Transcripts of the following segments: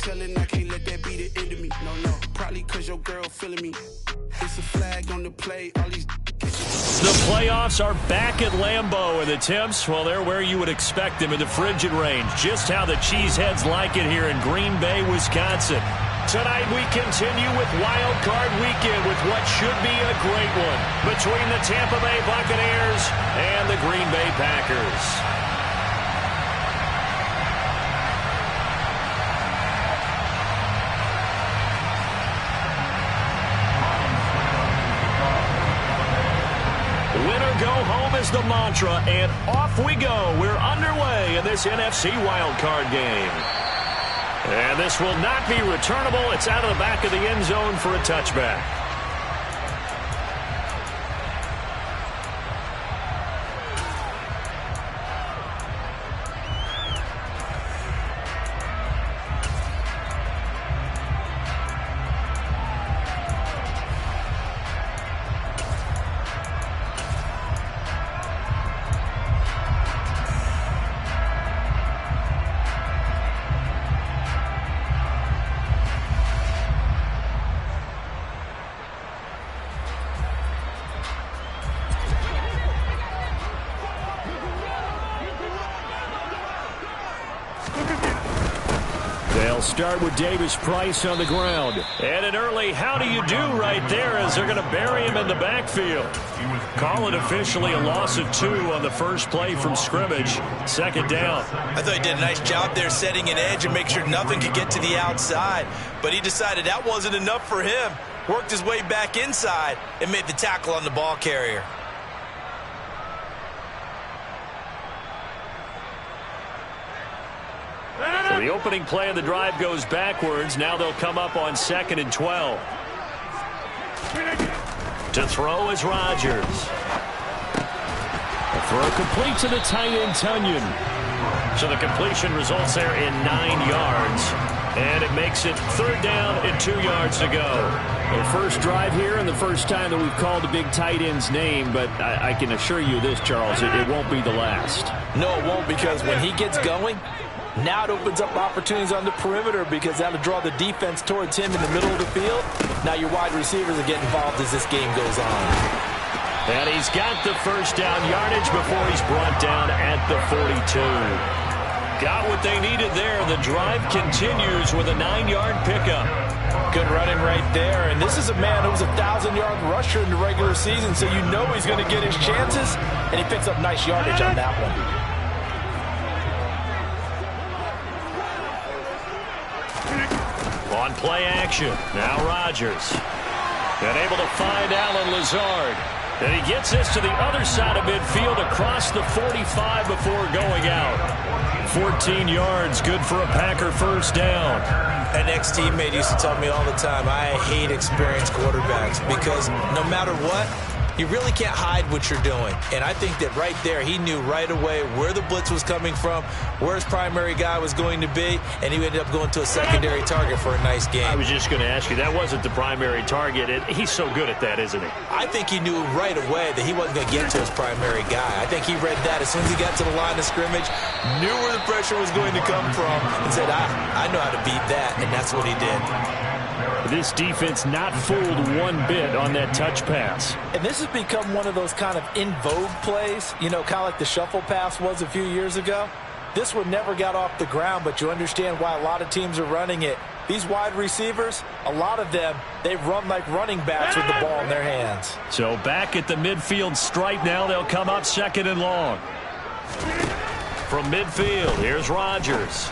telling I can't let that be the end of me. No, probably cause your girl feeling me. It's a flag on the play, all these. The playoffs are back at Lambeau, and the temps, well, they're where you would expect them in the frigid range. Just how the Cheeseheads like it here in Green Bay, Wisconsin. Tonight we continue with Wild Card Weekend with what should be a great one between the Tampa Bay Buccaneers and the Green Bay Packers. Winner go home is the mantra, and off we go. We're underway in this NFC wildcard game. And this will not be returnable. It's out of the back of the end zone for a touchback. They'll start with Davis Price on the ground. And an early how do you do right there as they're going to bury him in the backfield. Call it officially a loss of 2 on the first play from scrimmage. Second down. I thought he did a nice job there setting an edge and make sure nothing could get to the outside. But he decided that wasn't enough for him. Worked his way back inside and made the tackle on the ball carrier. So the opening play of the drive goes backwards. Now they'll come up on 2nd and 12. To throw is Rodgers. A throw complete to the tight end, Tonyan. So the completion results there in 9 yards. And it makes it 3rd down and 2 yards to go. The first drive here and the first time that we've called the big tight end's name, but I can assure you this, Charles, it won't be the last. No, it won't, because when he gets going, now it opens up opportunities on the perimeter because that'll draw the defense towards him in the middle of the field. Now your wide receivers are getting involved as this game goes on. And he's got the first down yardage before he's brought down at the 42. Got what they needed there. The drive continues with a 9-yard pickup. Good running right there. And this is a man who was a 1,000-yard rusher in the regular season, so you know he's going to get his chances. And he picks up nice yardage on that one. On play action, now Rodgers. And able to find Allen Lazard. And he gets this to the other side of midfield across the 45 before going out. 14 yards, good for a Packer first down. An ex-teammate used to tell me all the time, I hate experienced quarterbacks because no matter what, you really can't hide what you're doing. And I think that right there, he knew right away where the blitz was coming from, where his primary guy was going to be, and he ended up going to a secondary target for a nice game. I was just going to ask you, that wasn't the primary target. He's so good at that, isn't he? I think he knew right away that he wasn't going to get to his primary guy. I think he read that as soon as he got to the line of scrimmage, knew where the pressure was going to come from, and said, I know how to beat that, and that's what he did. This defense not fooled one bit on that touch pass. And this has become one of those kind of in vogue plays, you know, kind of like the shuffle pass was a few years ago. This one never got off the ground, but you understand why a lot of teams are running it. These wide receivers, a lot of them, they run like running backs with the ball in their hands. So back at the midfield stripe now, they'll come up 2nd and long. From midfield, here's Rodgers.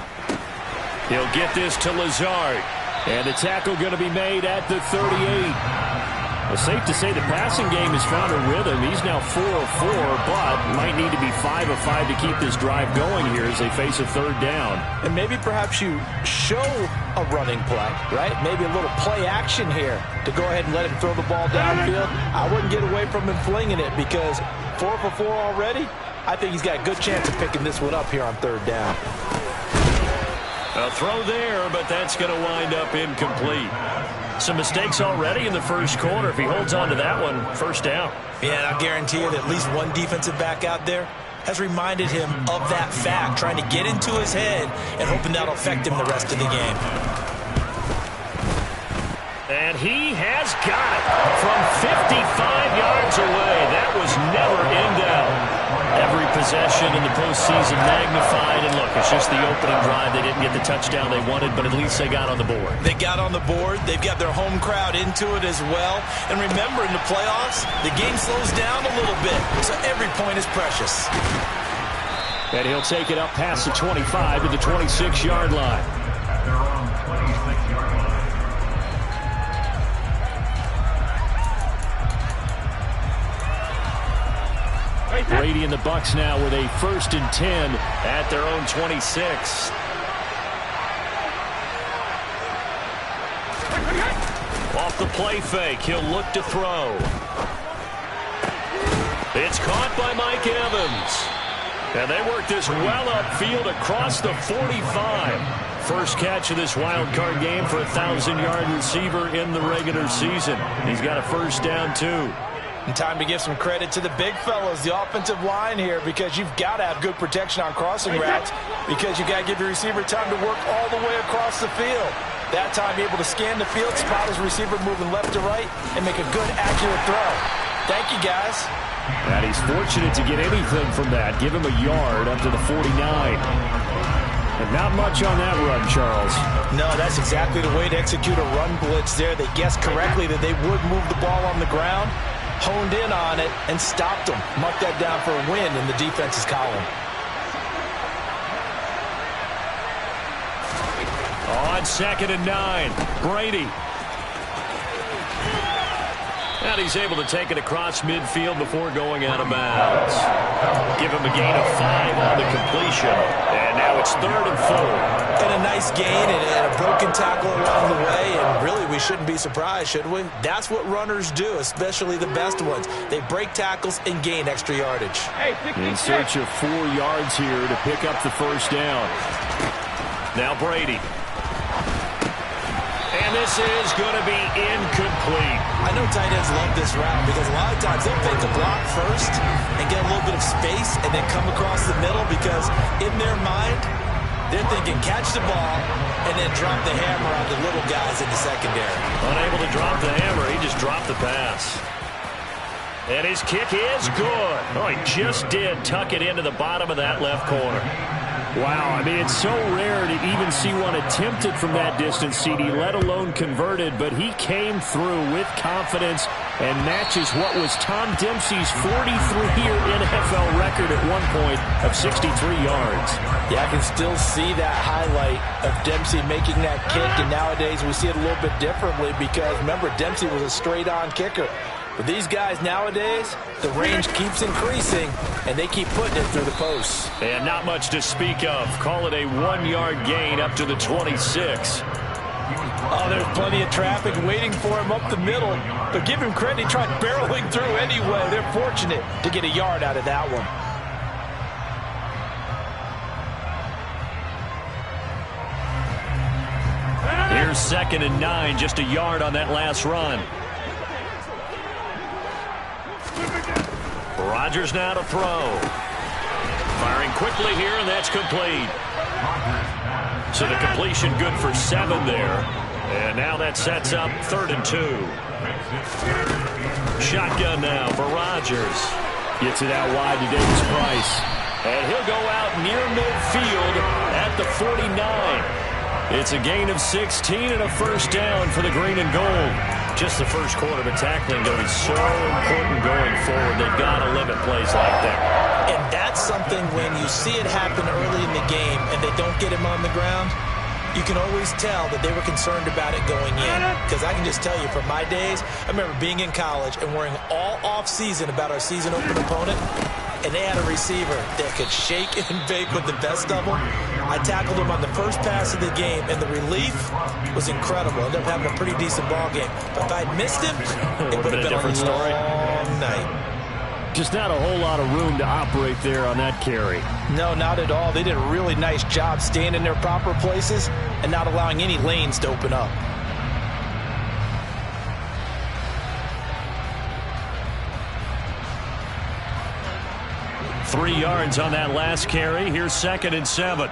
He'll get this to Lazard. And the tackle going to be made at the 38. Well, safe to say the passing game has found a rhythm. He's now 4 of 4, but might need to be 5 of 5 to keep this drive going here as they face a 3rd down. And maybe perhaps you show a running play, right? Maybe a little play action here to go ahead and let him throw the ball downfield. I wouldn't get away from him flinging it because 4 for 4 already. I think he's got a good chance of picking this one up here on 3rd down. A throw there, but that's going to wind up incomplete. Some mistakes already in the first quarter. If he holds on to that one, first down. Yeah, and I'll guarantee you that at least one defensive back out there has reminded him of that fact, trying to get into his head and hoping that'll affect him the rest of the game. And he has got it from 55 yards away. That was never in doubt. Every possession in the postseason magnified. And look, it's just the opening drive. They didn't get the touchdown they wanted, but at least they got on the board. They got on the board. They've got their home crowd into it as well. And remember, in the playoffs, the game slows down a little bit, so every point is precious. And he'll take it up past the 25 to the 26-yard line. Brady and the Bucs now with a 1st and 10 at their own 26. Off the play fake, he'll look to throw. It's caught by Mike Evans. And they work this well upfield across the 45. First catch of this wild card game for a 1,000-yard receiver in the regular season. He's got a first down, too. And time to give some credit to the big fellas, the offensive line here, because you've got to have good protection on crossing routes, because you've got to give your receiver time to work all the way across the field. That time, able to scan the field, spot his receiver moving left to right, and make a good, accurate throw. Thank you, guys. And he's fortunate to get anything from that. Give him a yard up to the 49. And not much on that run, Charles. No, that's exactly the way to execute a run blitz there. They guessed correctly that they would move the ball on the ground, honed in on it, and stopped them. Mark that down for a win in the defense's column. On 2nd and 9, Brady. And he's able to take it across midfield before going out of bounds. Give him a gain of 5 on the completion. And now it's 3rd and 4. And a nice gain and a broken tackle along the way. And really, we shouldn't be surprised, should we? That's what runners do, especially the best ones. They break tackles and gain extra yardage. In search of 4 yards here to pick up the first down. Now Brady. And this is going to be incomplete. I know tight ends love this route because a lot of times they'll fake a block first and get a little bit of space and then come across the middle because in their mind, they're thinking catch the ball and then drop the hammer on the little guys in the secondary. Unable to drop the hammer, he just dropped the pass. And his kick is good. Oh, he just did tuck it into the bottom of that left corner. Wow, I mean, it's so rare to even see one attempted from that distance, CD, let alone converted, but he came through with confidence and matches what was Tom Dempsey's 43-year NFL record at one point of 63 yards. Yeah, I can still see that highlight of Dempsey making that kick, and nowadays we see it a little bit differently because, remember, Dempsey was a straight-on kicker. But these guys nowadays, the range keeps increasing, and they keep putting it through the posts. And not much to speak of. Call it a 1-yard gain up to the 26. Oh, there's plenty of traffic waiting for him up the middle. But give him credit, he tried barreling through anyway. They're fortunate to get a yard out of that one. Here's 2nd and 9, just a yard on that last run. Rodgers now to throw. Firing quickly here, and that's complete. So the completion good for 7 there. And now that sets up 3rd and 2. Shotgun now for Rodgers. Gets it out wide to Davis Price. And he'll go out near midfield at the 49. It's a gain of 16 and a first down for the green and gold. Just the first quarter, but tackling going to be so important going forward. They've got to limit plays like that. And that's something when you see it happen early in the game and they don't get him on the ground, you can always tell that they were concerned about it going in. Because I can just tell you from my days, I remember being in college and worrying all off-season about our season open opponent, and they had a receiver that could shake and bake with the best of them. I tackled him on the first pass of the game, and the relief was incredible. Ended up having a pretty decent ball game. But if I'd missed him, it would have been a different story. Long night. Just not a whole lot of room to operate there on that carry. No, not at all. They did a really nice job staying in their proper places and not allowing any lanes to open up. Three yards on that last carry. Here's 2nd and 7.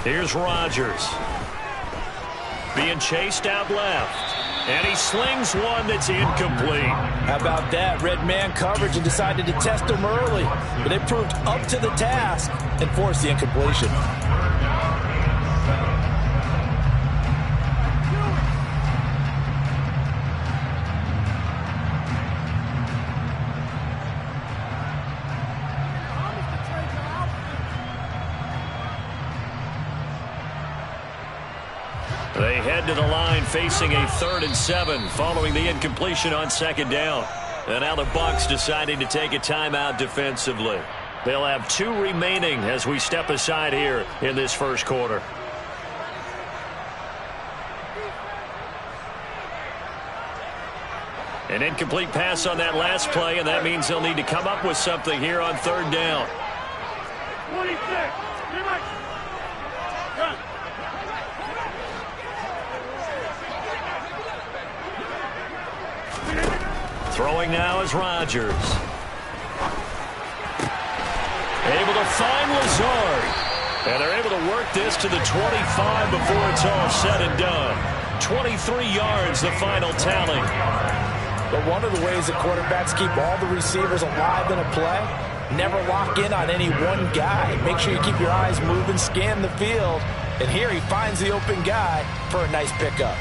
Here's Rodgers. being chased out left. And he slings one that's incomplete. How about that? Red man coverage and decided to test him early. But they proved up to the task and forced the incompletion. They head to the line facing a 3rd and 7 following the incompletion on 2nd down. And now the Bucs deciding to take a timeout defensively. They'll have 2 remaining as we step aside here in this first quarter. An incomplete pass on that last play, and that means they'll need to come up with something here on 3rd down. 26. Throwing now is Rodgers. Able to find Lazard. And they're able to work this to the 25 before it's all said and done. 23 yards, the final tally. But one of the ways that quarterbacks keep all the receivers alive in a play, never lock in on any one guy. Make sure you keep your eyes moving, scan the field. And here he finds the open guy for a nice pickup.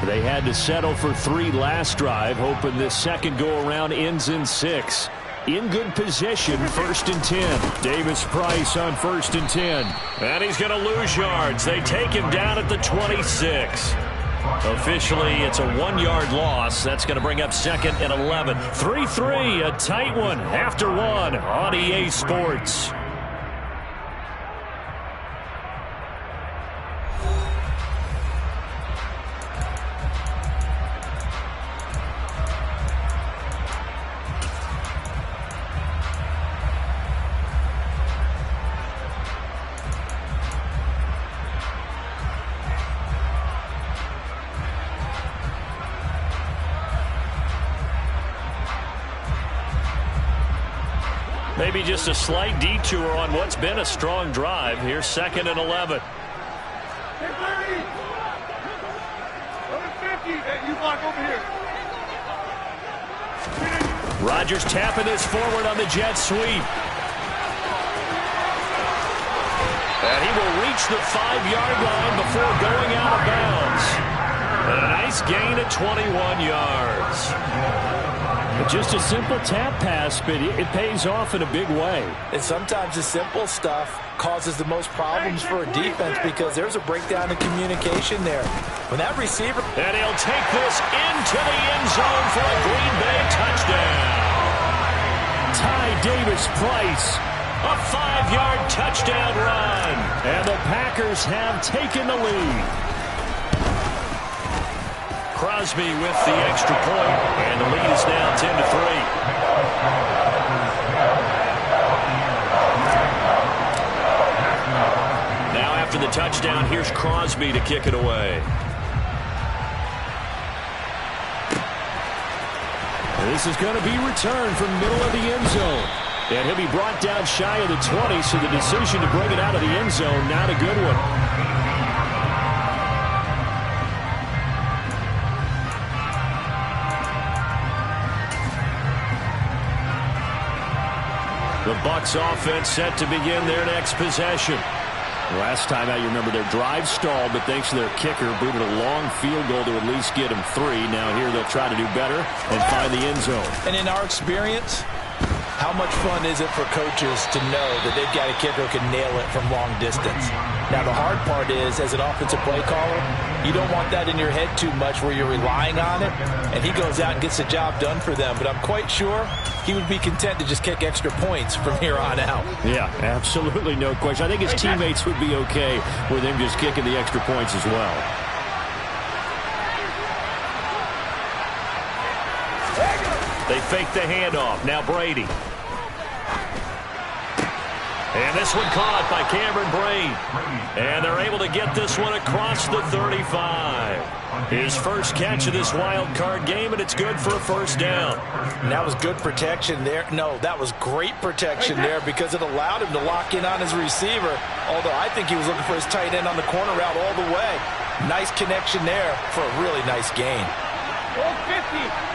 They had to settle for 3 last drive, hoping this second go-around ends in 6. In good position, 1st and 10. Davis Price on 1st and 10. And he's going to lose yards. They take him down at the 26. Officially, it's a 1-yard loss. That's going to bring up 2nd and 11. 3-3, a tight one after 1 on EA Sports. Maybe just a slight detour on what's been a strong drive. Here's 2nd and 11. Rodgers tapping this forward on the jet sweep. And he will reach the 5-yard line before going out of bounds. And a nice gain of 21 yards. Just a simple tap pass, but it pays off in a big way. And sometimes the simple stuff causes the most problems for a defense because there's a breakdown in communication there. When that receiver... And he'll take this into the end zone for a Green Bay touchdown. Ty Davis Price, a 5-yard touchdown run. And the Packers have taken the lead. Crosby with the extra point, and the lead is now 10-3. Now after the touchdown, here's Crosby to kick it away. This is going to be returned from middle of the end zone. And he'll be brought down shy of the 20, so the decision to bring it out of the end zone, not a good one. The Bucs offense set to begin their next possession. Last time out, you remember their drive stalled, but thanks to their kicker, booted a long field goal to at least get them 3. Now here they'll try to do better and find the end zone. And in our experience, how much fun is it for coaches to know that they've got a kicker who can nail it from long distance? Now, the hard part is, as an offensive play caller, you don't want that in your head too much where you're relying on it, and he goes out and gets the job done for them. But I'm quite sure he would be content to just kick extra points from here on out. Yeah, absolutely no question. I think his teammates would be okay with him just kicking the extra points as well. They fake the handoff. Now Brady. And this one caught by Cameron Brate. And they're able to get this one across the 35. His first catch of this wild card game, and it's good for a first down. And that was good protection there. No, that was great protection there because it allowed him to lock in on his receiver. Although I think he was looking for his tight end on the corner route all the way. Nice connection there for a really nice gain. 50.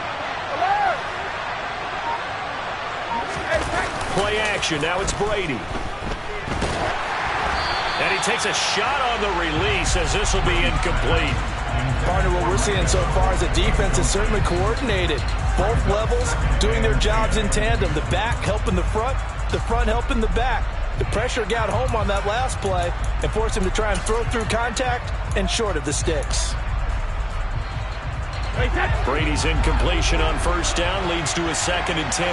Play action. Now it's Brady. And he takes a shot on the release as this will be incomplete. Partner, what we're seeing so far is the defense is certainly coordinated. Both levels doing their jobs in tandem. The back helping the front helping the back. The pressure got home on that last play and forced him to try and throw through contact and short of the sticks. Brady's incompletion on first down leads to a 2nd and 10.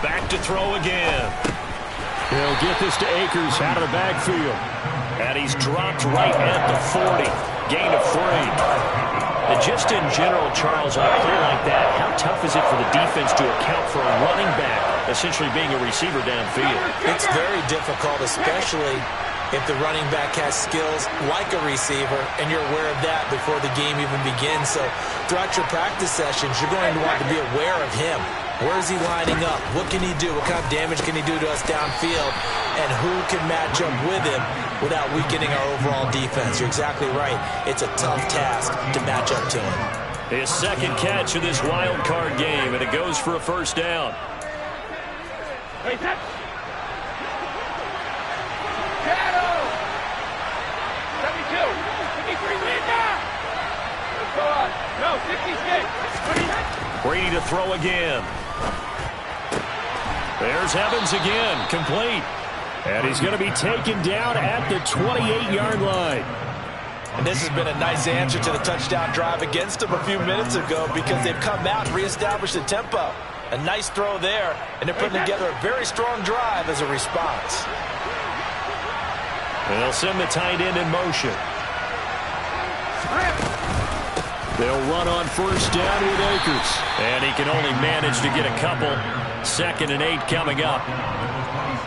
Back to throw again. He'll get this to Akers out of the backfield. And he's dropped right at the 40. Gain of 3. And just in general, Charles, on a play like that, how tough is it for the defense to account for a running back essentially being a receiver downfield? It's very difficult, especially if the running back has skills like a receiver, and you're aware of that before the game even begins. So throughout your practice sessions, you're going to want to be aware of him. Where is he lining up? What can he do? What kind of damage can he do to us downfield? And who can match up with him without weakening our overall defense? You're exactly right. It's a tough task to match up to him. His 2nd catch of this wild card game, and it goes for a first down. Brady to throw again. There's Evans again, complete. And he's going to be taken down at the 28-yard line. And this has been a nice answer to the touchdown drive against them a few minutes ago because they've come out and reestablished the tempo. A nice throw there, and they're putting together a very strong drive as a response. And they'll send the tight end in motion. They'll run on first down with Akers. And he can only manage to get a couple. 2nd and 8 coming up.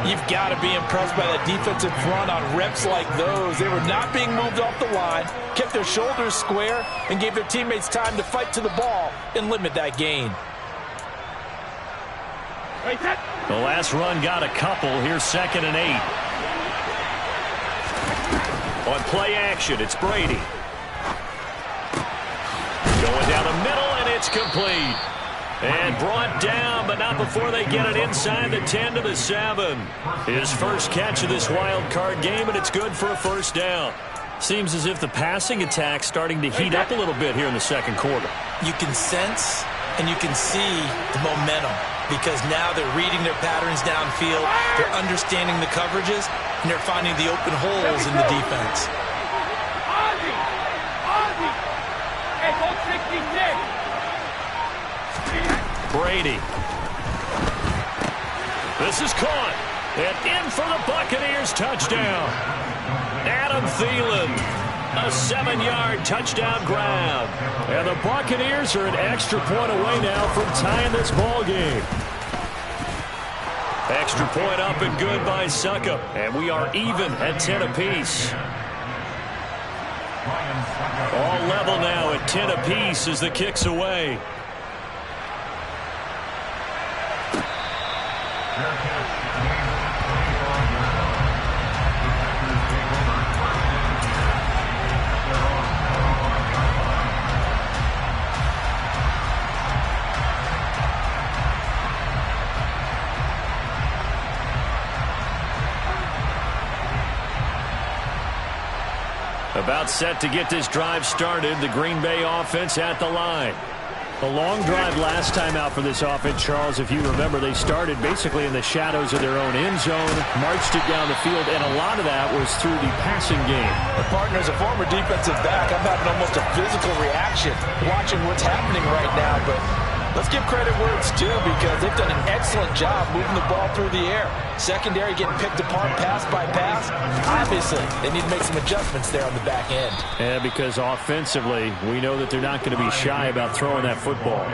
You've got to be impressed by that defensive front on reps like those. They were not being moved off the line, kept their shoulders square, and gave their teammates time to fight to the ball and limit that gain. The last run got a couple. Here's 2nd and 8. On play action, it's Brady. Going down the middle, and it's complete. And brought down, but not before they get it inside the 10 to the 7. His first catch of this wild card game, and it's good for a first down. Seems as if the passing attack's starting to heat up a little bit here in the 2nd quarter. You can sense and you can see the momentum because now they're reading their patterns downfield, they're understanding the coverages, and they're finding the open holes in the defense. Brady. This is caught. And in for the Buccaneers touchdown. Adam Thielen. A 7-yard touchdown grab. And the Buccaneers are an extra point away now from tying this ball game. Extra point up and good by Succop. And we are even at 10 apiece. All level now at 10 apiece as the kick's away. About set to get this drive started. The Green Bay offense at the line. A long drive last time out for this offense, Charles. If you remember, they started basically in the shadows of their own end zone, marched it down the field, and a lot of that was through the passing game. The partner, as a former defensive back, I'm having almost a physical reaction watching what's happening right now, but Let's give credit where it's due because they've done an excellent job moving the ball through the air. Secondary getting picked apart pass by pass. Obviously, they need to make some adjustments there on the back end. Yeah, because offensively, we know that they're not going to be shy about throwing that football.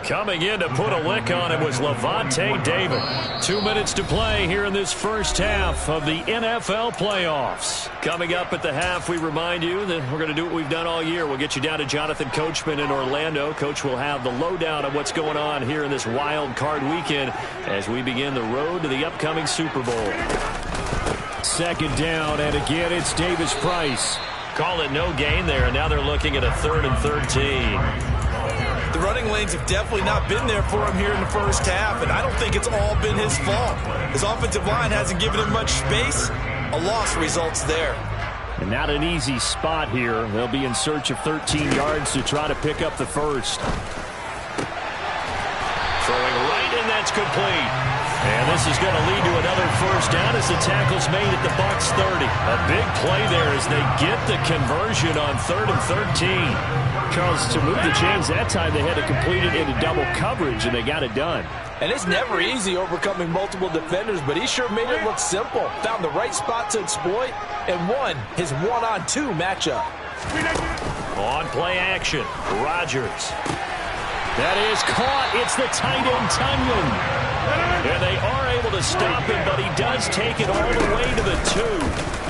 Coming in to put a lick on it was Lavonte David. 2 minutes to play here in this first half of the NFL playoffs. Coming up at the half, we remind you that we're going to do what we've done all year. We'll get you down to Jonathan Coachman in Orlando. Coach will have the lowdown on what's going on here in this wild card weekend as we begin the road to the upcoming Super Bowl. Second down, and again it's Davis Price. Call it no gain there, and now they're looking at a 3rd and 13. The running lanes have definitely not been there for him here in the first half, and I don't think it's all been his fault. His offensive line hasn't given him much space. A loss results there. And not an easy spot here. They'll be in search of 13 yards to try to pick up the first. Throwing right, and that's complete. And this is going to lead to another first down as the tackle's made at the Bucs 30. A big play there as they get the conversion on 3rd and 13. Charles, to move the chains that time, they had to complete it into double coverage, and they got it done. And it's never easy overcoming multiple defenders, but he sure made it look simple. Found the right spot to exploit and won his 1-on-2 matchup. On play action, Rodgers. That is caught. It's the tight end, Tunyon. And they are able to stop him, but he does take it all the way to the 2.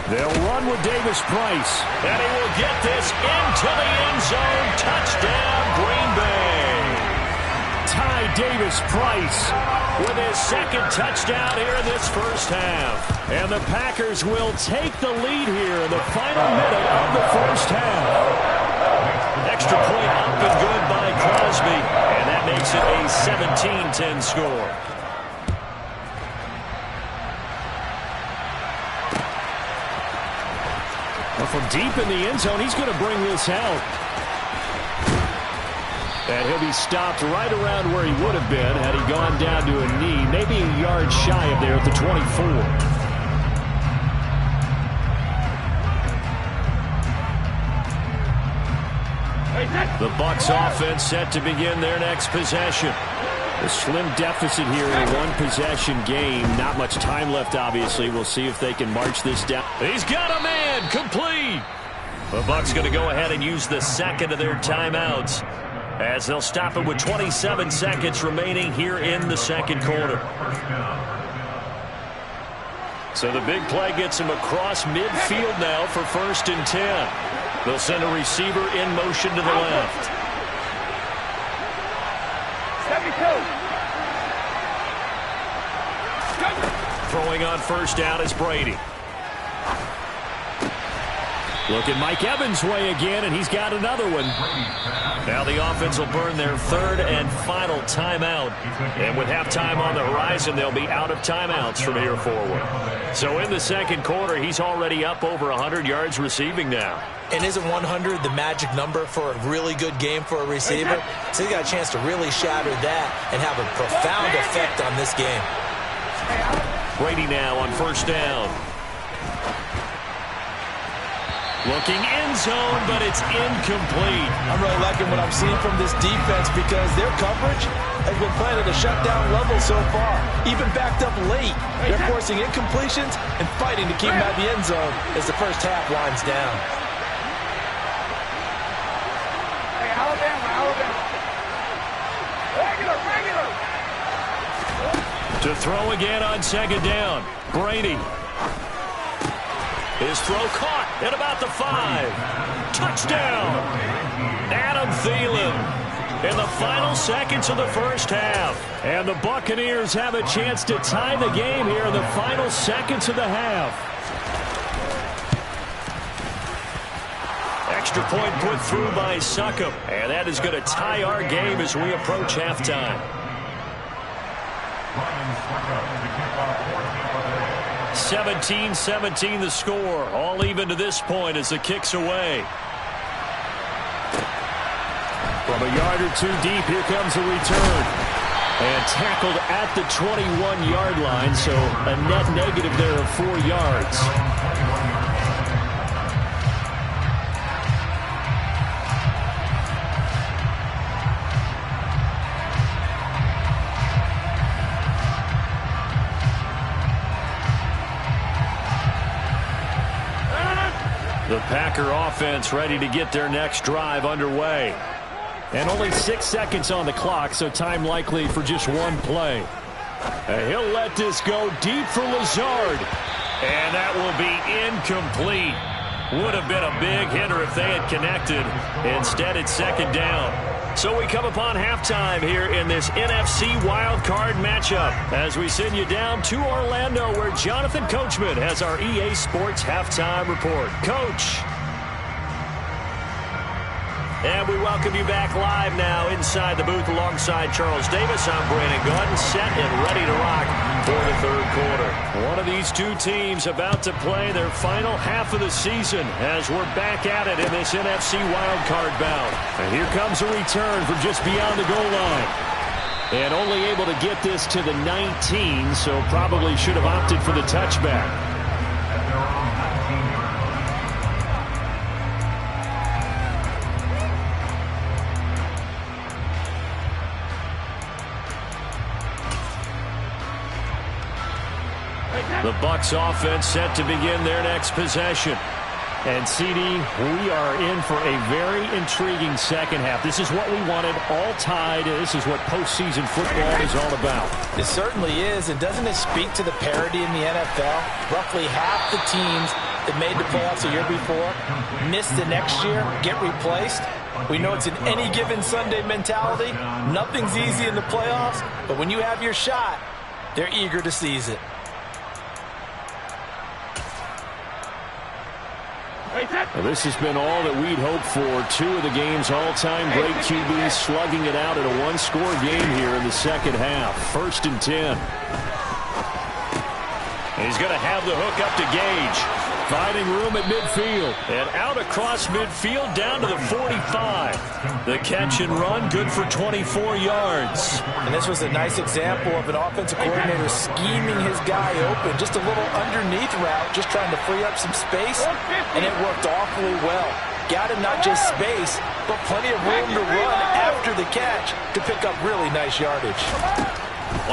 They'll run with Davis Price. And he will get this into the end zone. Touchdown, Green Bay. Ty Davis Price with his second touchdown here in this first half. And the Packers will take the lead here in the final minute of the first half. Extra point up and good by Crosby. And that makes it a 17-10 score. Well, from deep in the end zone, he's going to bring this out. And he'll be stopped right around where he would have been had he gone down to a knee, maybe a yard shy of there at the 24. The Bucs offense set to begin their next possession. A slim deficit here in a one-possession game. Not much time left, obviously. We'll see if they can march this down. He's got a man. Complete. The Bucs going to go ahead and use the second of their timeouts as they'll stop it with 27 seconds remaining here in the second quarter. So the big play gets him across midfield now for 1st and 10. They'll send a receiver in motion to the left. 72. Throwing on first down is Brady. Looking Mike Evans' way again, and he's got another one. Now the offense will burn their 3rd and final timeout. And with halftime on the horizon, they'll be out of timeouts from here forward. So in the second quarter, he's already up over 100 yards receiving now. And isn't 100 the magic number for a really good game for a receiver? So he got a chance to really shatter that and have a profound effect on this game. Brady now on first down. Looking end zone, but it's incomplete. I'm really liking what I'm seeing from this defense because their coverage has been playing at a shutdown level so far. Even backed up late. They're forcing incompletions and fighting to keep them out of the end zone as the first half winds down. Hey, Alabama. Regular. To throw again on second down. Brady. His throw caught at about the 5. Touchdown. Adam Thielen in the final seconds of the first half. And the Buccaneers have a chance to tie the game here in the final seconds of the half. Extra point put through by Succop. And that is going to tie our game as we approach halftime. 17-17 the score. All even to this point as the kick's away. From a yard or 2 deep, here comes a return. And tackled at the 21-yard line, so a net negative there of 4 yards. Packer offense ready to get their next drive underway. And only 6 seconds on the clock, so time likely for just one play. He'll let this go deep for Lazard. And that will be incomplete. Would have been a big hitter if they had connected. Instead, it's second down. So we come upon halftime here in this NFC wildcard matchup as we send you down to Orlando where Jonathan Coachman has our EA Sports halftime report. Coach. And we welcome you back live now inside the booth alongside Charles Davis. I'm Brandon Gaudin, set and ready to rock for the third quarter. One of these two teams about to play their final half of the season as we're back at it in this NFC wildcard bout. And here comes a return from just beyond the goal line. And only able to get this to the 19, so probably should have opted for the touchback. The Bucs offense set to begin their next possession. And, CD, we are in for a very intriguing second half. This is what we wanted, all tied. This is what postseason football is all about. It certainly is, and doesn't it speak to the parity in the NFL? Roughly half the teams that made the playoffs a year before miss the next year, get replaced. We know it's an any given Sunday mentality. Nothing's easy in the playoffs, but when you have your shot, they're eager to seize it. Well, this has been all that we'd hoped for. Two of the game's all-time great QBs slugging it out in a one-score game here in the second half. 1st and 10. And he's going to have the hook up to Gage. Finding room at midfield. And out across midfield down to the 45. The catch and run good for 24 yards. And this was a nice example of an offensive coordinator scheming his guy open. Just a little underneath route, just trying to free up some space. And it worked awfully well. Got him not just space, but plenty of room to run after the catch to pick up really nice yardage.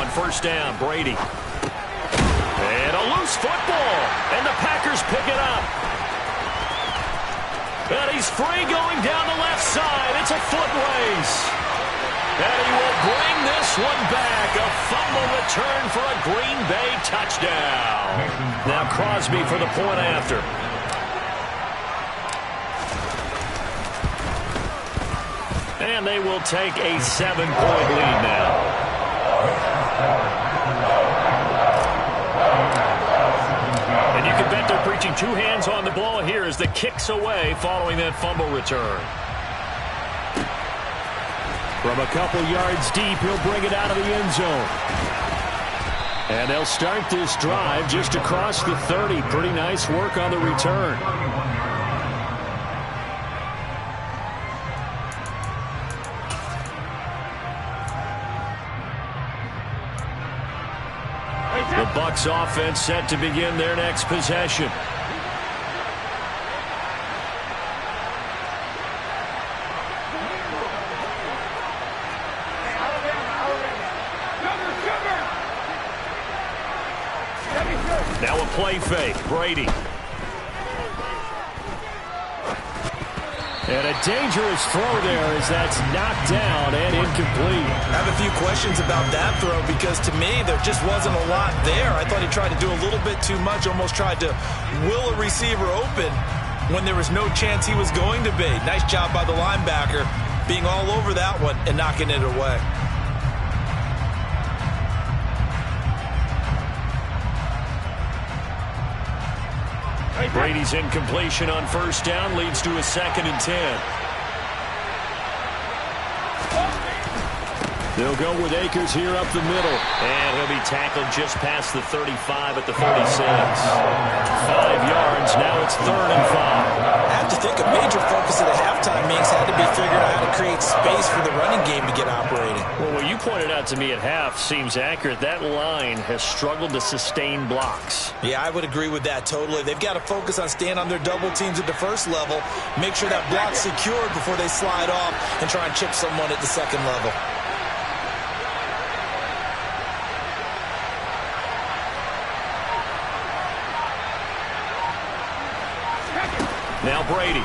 On 1st down, Brady. And a loose football. And the Packers pick it up. And he's free going down the left side. It's a foot race. And he will bring this one back. A fumble return for a Green Bay touchdown. Now Crosby for the point after. And they will take a 7-point lead now. And you can bet they're preaching two hands on the ball here as the kick's away following that fumble return. From a couple yards deep, he'll bring it out of the end zone. And they'll start this drive just across the 30. Pretty nice work on the return. The Bucs offense set to begin their next possession. Now a play fake. Brady. And a dangerous throw there as that's knocked down and incomplete. I have a few questions about that throw because to me there just wasn't a lot there. I thought he tried to do a little bit too much, almost tried to will a receiver open when there was no chance he was going to be. Nice job by the linebacker being all over that one and knocking it away. Brady's incompletion on 1st down leads to a 2nd and 10. They'll go with Akers here up the middle. And he'll be tackled just past the 35 at the 36. 5 yards. Now it's 3rd and 5. I have to think a major focus of the halftime meetings had to be figuring out how to create space for the running game to get operating. Well, what you pointed out to me at half seems accurate. That line has struggled to sustain blocks. Yeah, I would agree with that totally. They've got to focus on staying on their double teams at the first level, make sure that block's secured before they slide off and try and chip someone at the second level. Now Brady.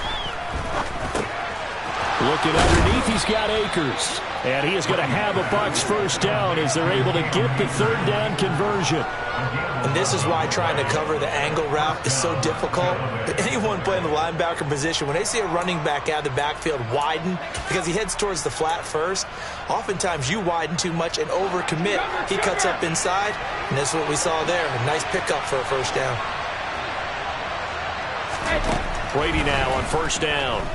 Looking underneath, he's got Akers. And he is going to have a Bucs first down as they're able to get the third down conversion. And this is why trying to cover the angle route is so difficult. Anyone playing the linebacker position, when they see a running back out of the backfield widen because he heads towards the flat first, oftentimes you widen too much and overcommit. He cuts up inside, and that's what we saw there. A nice pickup for a first down. Brady now on first down.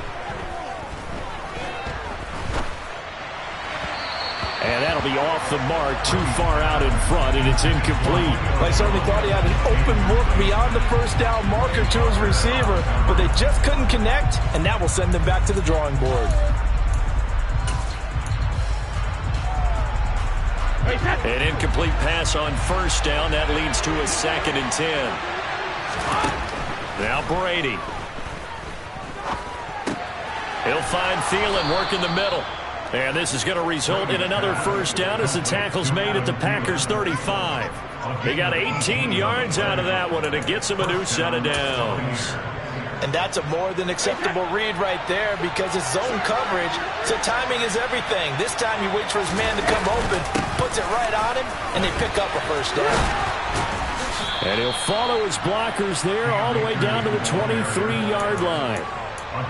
And that'll be off the mark, too far out in front, and it's incomplete. I certainly thought he had an open look beyond the first down marker to his receiver, but they just couldn't connect, and that will send them back to the drawing board. An incomplete pass on first down. That leads to a 2nd and 10. Now Brady. He'll find Thielen working the middle. And this is going to result in another first down as the tackle's made at the Packers 35. They got 18 yards out of that one, and it gets them a new set of downs. And that's a more than acceptable read right there because it's zone coverage, so timing is everything. This time he waits for his man to come open, puts it right on him, and they pick up a first down. And he'll follow his blockers there all the way down to the 23-yard line.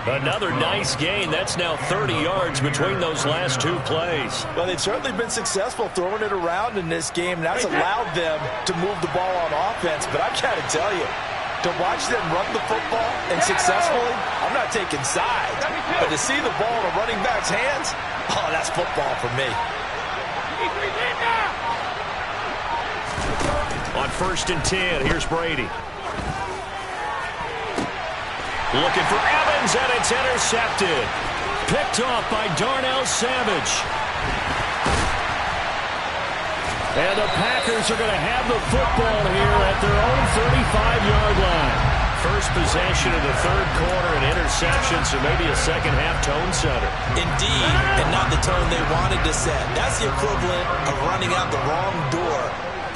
Another nice gain. That's now 30 yards between those last two plays. Well, they've certainly been successful throwing it around in this game, and that's allowed them to move the ball on offense. But I've got to tell you, to watch them run the football and successfully, I'm not taking sides. But to see the ball in a running back's hands, oh, that's football for me. On 1st and 10, here's Brady. Looking for Evans, and it's intercepted. Picked off by Darnell Savage. And the Packers are going to have the football here at their own 35-yard line. First possession of the third quarter, an interception, so maybe a second-half tone setter. Indeed, and not the tone they wanted to set. That's the equivalent of running out the wrong door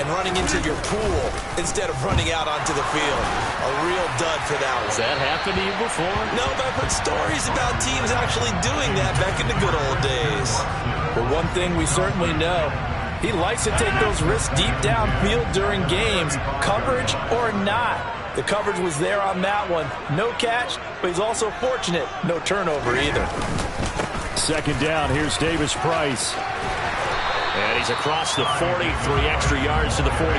and running into your pool instead of running out onto the field. A real dud for that one. Has that happened to you before? No, but I've heard stories about teams actually doing that back in the good old days. But one thing we certainly know, he likes to take those risks deep downfield during games, coverage or not. The coverage was there on that one. No catch, but he's also fortunate. No turnover either. 2nd down, here's Davis Price. And he's across the 40, 3 extra yards to the 43.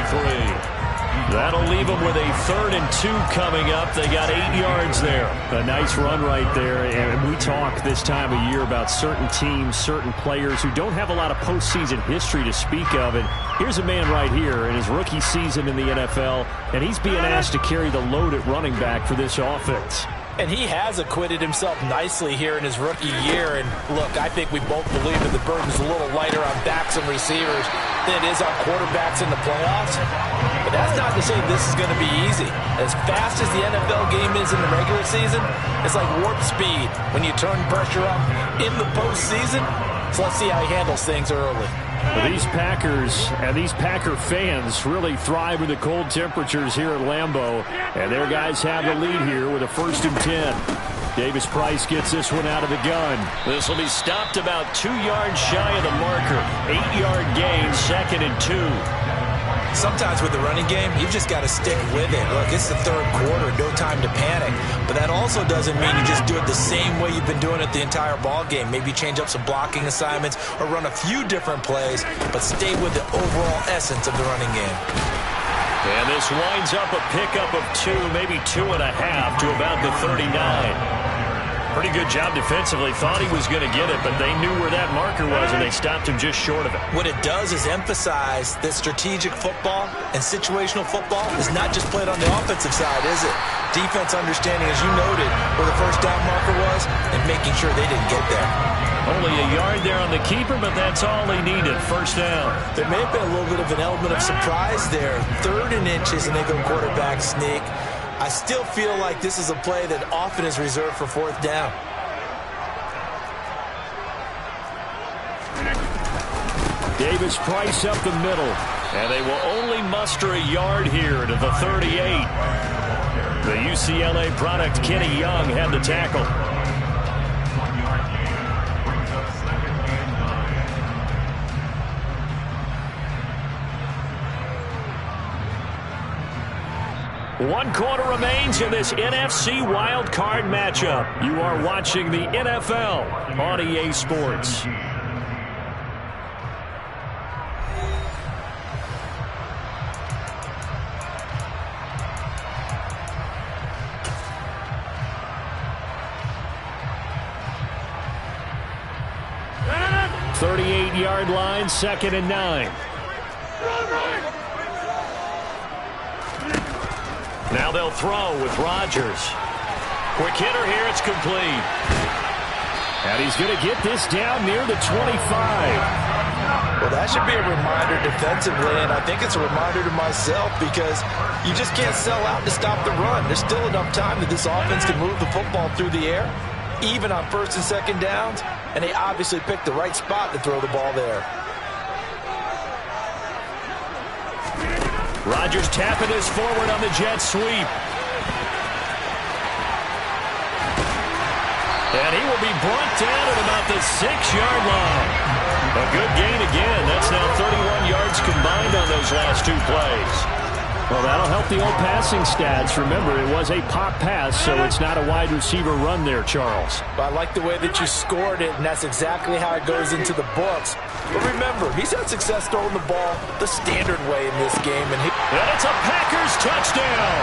That'll leave them with a 3rd and 2 coming up. They got 8 yards there. A nice run right there. And we talk this time of year about certain teams, certain players who don't have a lot of postseason history to speak of. And here's a man right here in his rookie season in the NFL, and he's being asked to carry the load at running back for this offense. And he has acquitted himself nicely here in his rookie year. And look, I think we both believe that the burden's a little lighter on backs and receivers than it is on quarterbacks in the playoffs. But that's not to say this is going to be easy. As fast as the NFL game is in the regular season, it's like warp speed when you turn pressure up in the postseason. So let's see how he handles things early. Well, these Packers and these Packer fans really thrive with the cold temperatures here at Lambeau. And their guys have the lead here with a 1st and 10. Davis Price gets this one out of the gun. This will be stopped about 2 yards shy of the marker. 8-yard gain, 2nd and 2. Sometimes with the running game, you've just got to stick with it. Look, it's the third quarter, no time to panic. But that also doesn't mean you just do it the same way you've been doing it the entire ball game. Maybe change up some blocking assignments or run a few different plays, but stay with the overall essence of the running game. And this winds up a pickup of 2, maybe 2.5 to about the 39. Pretty good job defensively. Thought he was going to get it, but they knew where that marker was, and they stopped him just short of it. What it does is emphasize that strategic football and situational football is not just played on the offensive side, is it? Defense understanding, as you noted, where the first down marker was and making sure they didn't get there. Only a yard there on the keeper, but that's all he needed. First down. There may have been a little bit of an element of surprise there. 3rd and inches, and they go quarterback sneak. I still feel like this is a play that often is reserved for 4th down. Davis Price up the middle. And they will only muster a yard here to the 38. The UCLA product, Kenny Young, had the tackle. One quarter remains in this NFC wildcard matchup. You are watching the NFL on EA Sports. .38-yard line, 2nd and 9. Now they'll throw with Rodgers. Quick hitter here, it's complete. And he's going to get this down near the 25. Well, that should be a reminder defensively, and I think it's a reminder to myself because you just can't sell out to stop the run. There's still enough time that this offense can move the football through the air, even on 1st and 2nd downs, and they obviously picked the right spot to throw the ball there. Rodgers tapping this forward on the jet sweep. And he will be brought down at about the 6-yard line. A good gain again. That's now 31 yards combined on those last 2 plays. Well, that'll help the old passing stats. Remember, it was a pop pass, so it's not a wide receiver run there, Charles. I like the way that you scored it, and that's exactly how it goes into the books. But remember, he's had success throwing the ball the standard way in this game. And it's a Packers touchdown.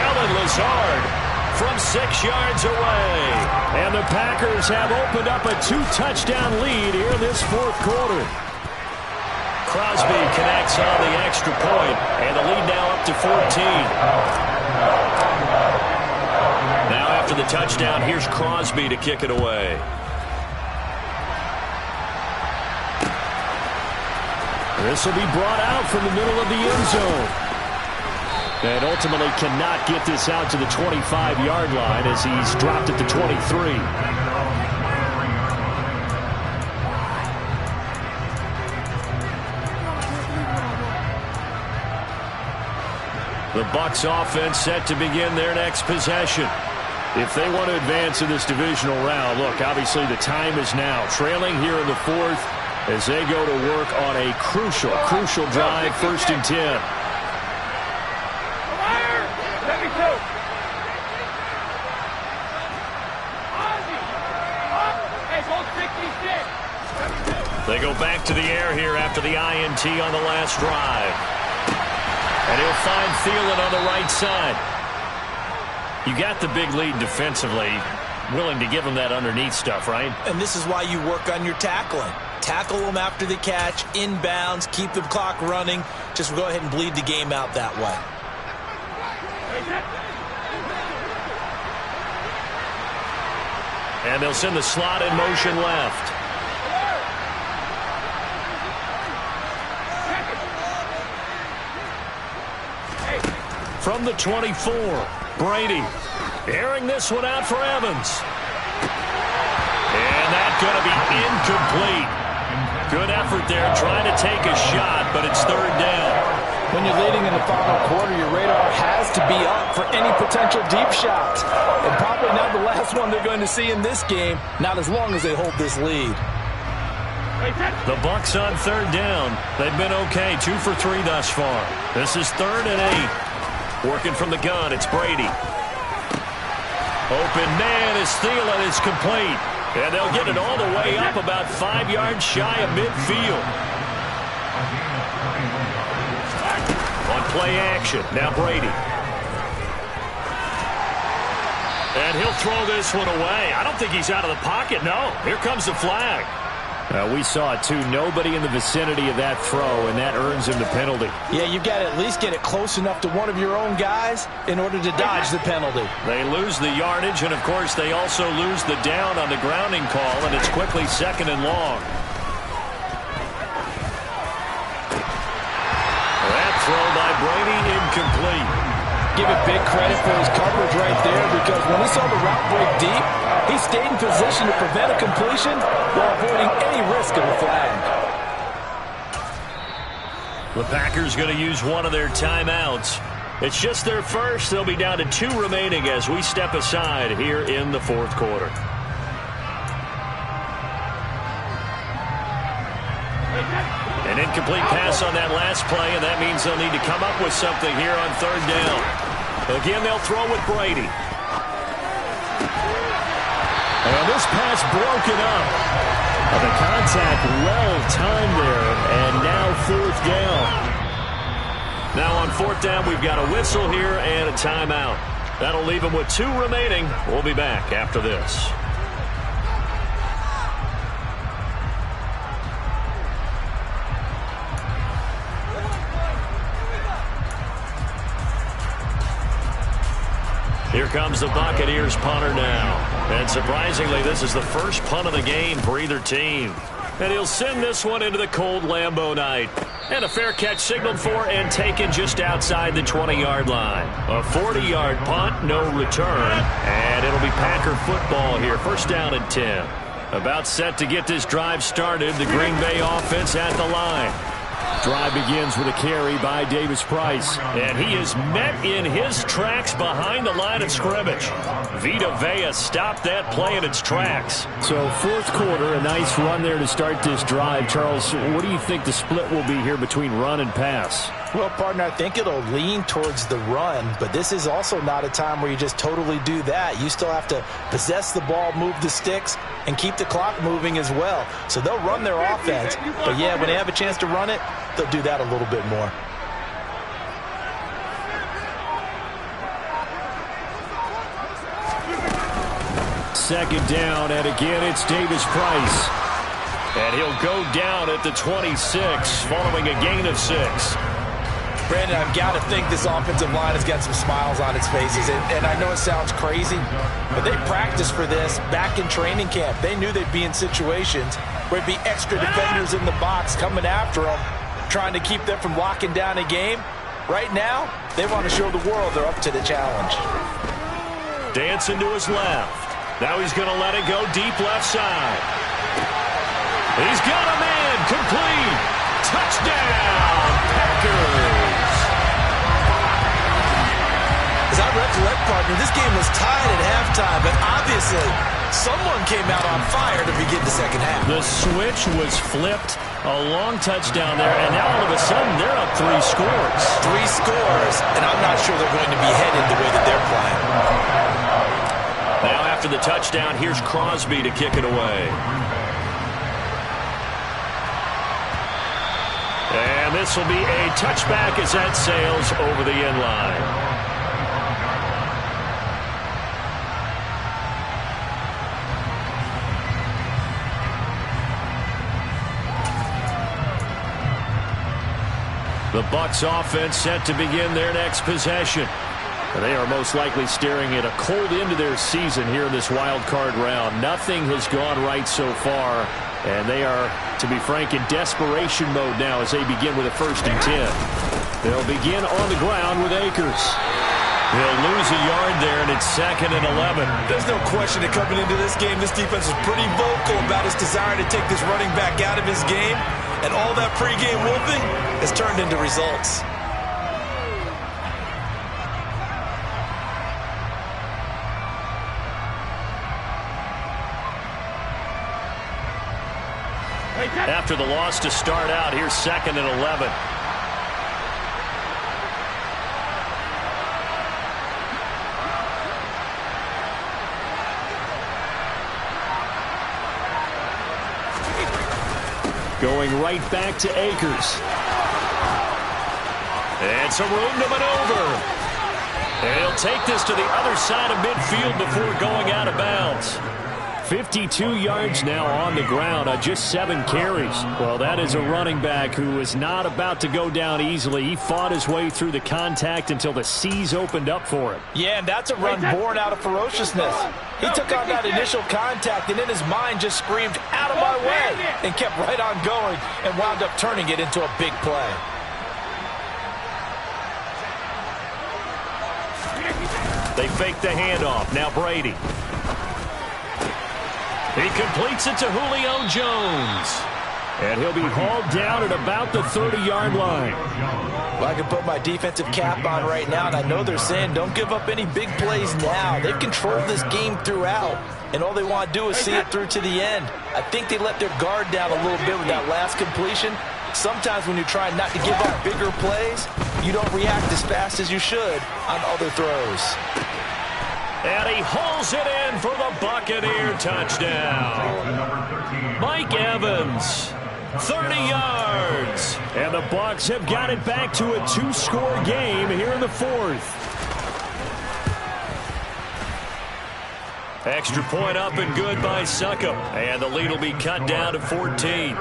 Allen Lazard from 6 yards away. And the Packers have opened up a 2-touchdown lead here in this 4th quarter. Crosby connects on the extra point, and the lead now up to 14. Now after the touchdown, here's Crosby to kick it away. This will be brought out from the middle of the end zone. And ultimately cannot get this out to the 25-yard line as he's dropped at the 23. The Bucs offense set to begin their next possession. If they want to advance in this divisional round, look, obviously the time is now. Trailing here in the 4th as they go to work on a crucial drive, 1st and 10. They go back to the air here after the INT on the last drive. And he'll find Thielen on the right side. You got the big lead defensively. Willing to give him that underneath stuff, right? And this is why you work on your tackling. Tackle them after the catch, inbounds, keep the clock running. Just go ahead and bleed the game out that way. And they'll send the slot in motion left. From the 24, Brady airing this one out for Evans. And that's going to be incomplete. Good effort there trying to take a shot, but it's 3rd down. When you're leading in the final quarter, your radar has to be up for any potential deep shots. And probably not the last one they're going to see in this game, not as long as they hold this lead. The Bucs on 3rd down. They've been okay, 2 for 3 thus far. This is 3rd and 8. Working from the gun, it's Brady. Open man is Thielen, is complete. And they'll get it all the way up about 5 yards shy of midfield. On play action, now Brady. And he'll throw this one away. I don't think he's out of the pocket, no. Here comes the flag. We saw it, too. Nobody in the vicinity of that throw, and that earns him the penalty. Yeah, you've got to at least get it close enough to one of your own guys in order to dodge the penalty. They lose the yardage, and, of course, they also lose the down on the grounding call, and it's quickly 2nd and long. That throw by Brady incomplete. Give it big credit for his coverage right there because when he saw the route break deep, he stayed in position to prevent a completion while avoiding any risk of a flag. The Packers going to use one of their timeouts. It's just their first. They'll be down to 2 remaining as we step aside here in the fourth quarter. An incomplete pass on that last play, and that means they'll need to come up with something here on third down. Again, they'll throw with Brady. And this pass broken up. The contact well timed there, and now fourth down. Now on fourth down, we've got a whistle here and a timeout. That'll leave them with 2 remaining. We'll be back after this. Here comes the Buccaneers punter now. And surprisingly, this is the first punt of the game for either team. And he'll send this one into the cold Lambeau night. And a fair catch signaled for and taken just outside the 20-yard line. A 40-yard punt, no return. And it'll be Packer football here. First down and 10. About set to get this drive started. The Green Bay offense at the line. Drive begins with a carry by Davis Price. And he is met in his tracks behind the line of scrimmage. Vita Vea stopped that play in its tracks. So fourth quarter, a nice run there to start this drive. Charles, what do you think the split will be here between run and pass? Well, partner, I think it'll lean towards the run, but this is also not a time where you just totally do that. You still have to possess the ball, move the sticks, and keep the clock moving as well. So they'll run their offense, but yeah, when they have a chance to run it, they'll do that a little bit more. Second down, and again it's Davis Price. And he'll go down at the 26, following a gain of 6. Brandon, I've got to think this offensive line has got some smiles on its faces. And I know it sounds crazy, but they practiced for this back in training camp. They knew they'd be in situations where it'd be extra defenders in the box coming after them, trying to keep them from locking down a game. Right now, they want to show the world they're up to the challenge. Dancing to his left. Now he's going to let it go deep left side. He's got a man. Complete. Touchdown, Packers. As I recollect, partner, this game was tied at halftime, but obviously someone came out on fire to begin the second half. The switch was flipped. A long touchdown there, and now all of a sudden they're up 3 scores. 3 scores, and I'm not sure they're going to be headed the way that they're playing. Now after the touchdown, here's Crosby to kick it away. And this will be a touchback as that sails over the end line. The Bucs offense set to begin their next possession. And they are most likely staring at a cold end to their season here in this wild card round. Nothing has gone right so far, and they are, to be frank, in desperation mode now as they begin with a 1st and 10. They'll begin on the ground with Akers. They'll lose a yard there, and it's 2nd and 11. There's no question that coming into this game, this defense is pretty vocal about its desire to take this running back out of his game, and all that pregame wolfing has turned into results. After the loss to start out, here's 2nd and 11. Going right back to Akers. And some room to maneuver. And he'll take this to the other side of midfield before going out of bounds. 52 yards now on the ground on just 7 carries. Well, that is a running back who is not about to go down easily. He fought his way through the contact until the seas opened up for him. Yeah, and that's a run born out of ferociousness. He took on that initial contact and in his mind just screamed, "Out of my way," and kept right on going and wound up turning it into a big play. They fake the handoff. Now Brady. He completes it to Julio Jones. And he'll be hauled down at about the 30-yard line. Well, I can put my defensive cap on right now, and I know they're saying don't give up any big plays now. They've controlled this game throughout, and all they want to do is see it through to the end. I think they let their guard down a little bit with that last completion. Sometimes when you're trying not to give up bigger plays, you don't react as fast as you should on other throws. And he hauls it in for the Buccaneer touchdown. Mike Evans, 30 yards. And the Bucs have got it back to a two-score game here in the fourth. Extra point up and good by Succop. And the lead will be cut down to 14.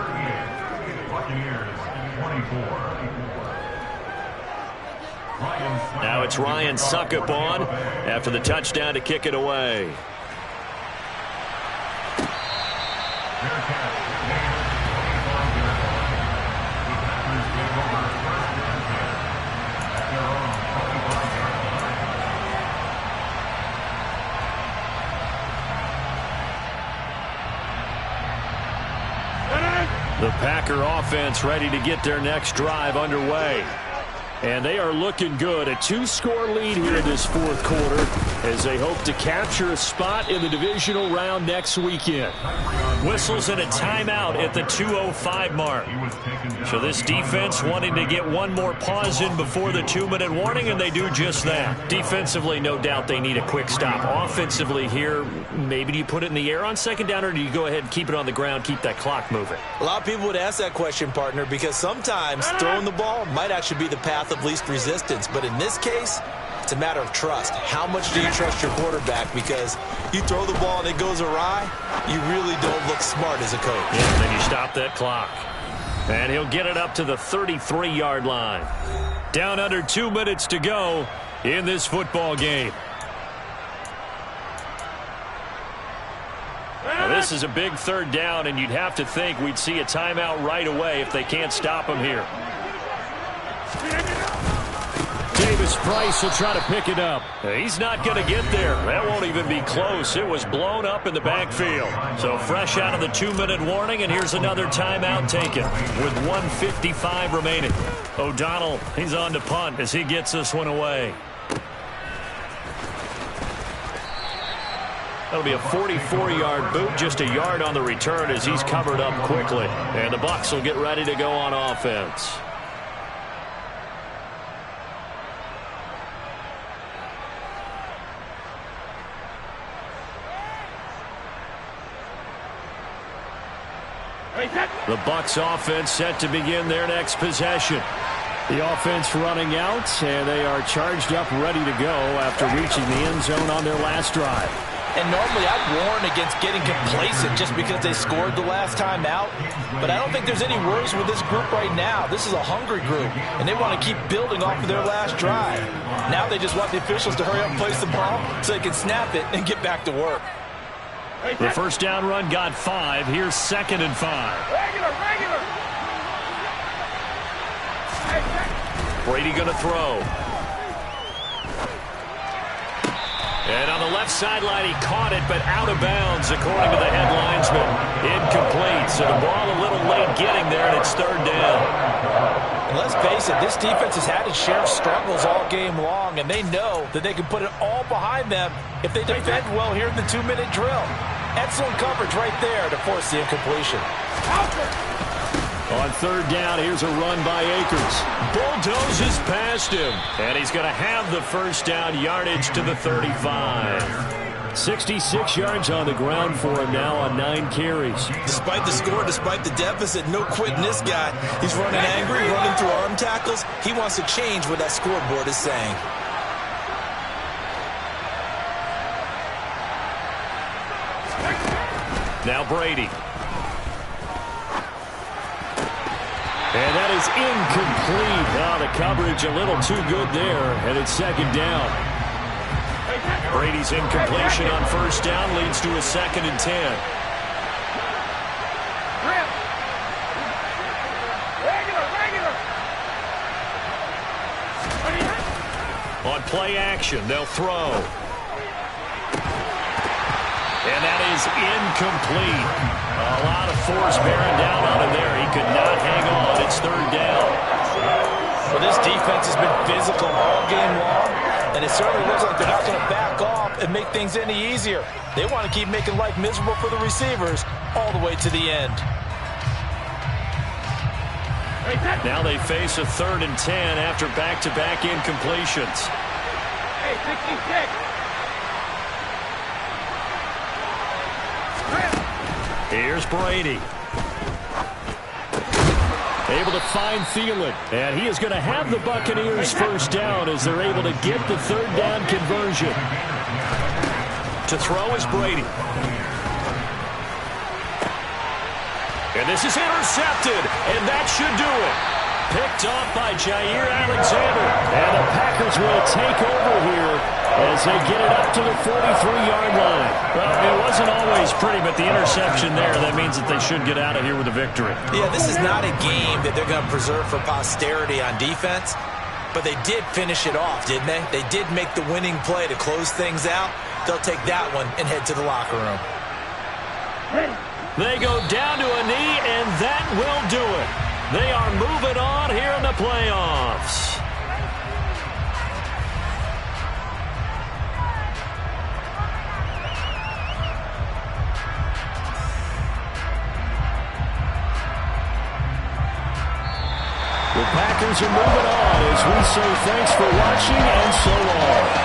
Now it's Ryan Succop on after the touchdown to kick it away. The Packer offense ready to get their next drive underway. And they are looking good. A two-score lead here in this fourth quarter as they hope to capture a spot in the divisional round next weekend. Whistles and a timeout at the 2:05 mark. So this defense wanting to get one more pause in before the 2-minute warning, and they do just that. Defensively, no doubt they need a quick stop. Offensively here, maybe do you put it in the air on second down, or do you go ahead and keep it on the ground, keep that clock moving? A lot of people would ask that question, partner, because sometimes throwing the ball might actually be the path of least resistance. But in this case, it's a matter of trust. How much do you trust your quarterback? Because you throw the ball and it goes awry, you really don't look smart as a coach. Yeah, then you stop that clock. And he'll get it up to the 33-yard line. Down under 2 minutes to go in this football game. Now, this is a big third down, and you'd have to think we'd see a timeout right away if they can't stop him here. Davis Price will try to pick it up. He's not going to get there. That won't even be close. It was blown up in the backfield. So fresh out of the 2-minute warning, and here's another timeout taken with 1:55 remaining. O'Donnell, he's on to punt as he gets this one away. That'll be a 44-yard boot, just a yard on the return as he's covered up quickly. And the Bucs will get ready to go on offense. The Bucs offense set to begin their next possession. The offense running out, and they are charged up, ready to go after reaching the end zone on their last drive. And normally I'd warn against getting complacent just because they scored the last time out. But I don't think there's any worries with this group right now. This is a hungry group, and they want to keep building off of their last drive. Now they just want the officials to hurry up and place the ball so they can snap it and get back to work. The first down run got 5. Here's 2nd and 5. Regular. Brady going to throw. And on the left sideline, he caught it, but out of bounds, according to the head linesman. Incomplete, so the ball a little late getting there, and it's 3rd down. And let's face it, this defense has had its share of struggles all game long, and they know that they can put it all behind them if they defend well here in the 2-minute drill. Excellent coverage right there to force the incompletion. On 3rd down, here's a run by Akers. Bulldozes past him, and he's going to have the first down, yardage to the 35. 66 yards on the ground for him now on 9 carries. Despite the score, despite the deficit, no quitting this guy. He's running angry, running through arm tackles. He wants to change what that scoreboard is saying. Now Brady. And that is incomplete. Oh, the coverage a little too good there, and it's 2nd down. Brady's incompletion on 1st down leads to a 2nd and 10. Regular. On play action, they'll throw. And that is incomplete. A lot of force bearing down on him there. He could not hang on. It's third down. Well, this defense has been physical all game long, and it certainly looks like they're not going to back off and make things any easier. They want to keep making life miserable for the receivers all the way to the end. Now they face a 3rd and 10 after back-to-back incompletions. Hey, 66. Here's Brady. Able to find Thielen. And he is going to have the Buccaneers first down as they're able to get the 3rd down conversion. To throw is Brady. And this is intercepted, and that should do it. Picked off by Jair Alexander. And the Packers will take over here as they get it up to the 43-yard line. Well, it wasn't always pretty, but the interception there, that means that they should get out of here with a victory. Yeah, this is not a game that they're going to preserve for posterity on defense, but they did finish it off, didn't they? They did make the winning play to close things out. They'll take that one and head to the locker room. They go down to a knee, and that will do it. They are moving on here in the playoffs. The Packers are moving on as we say thanks for watching and so long.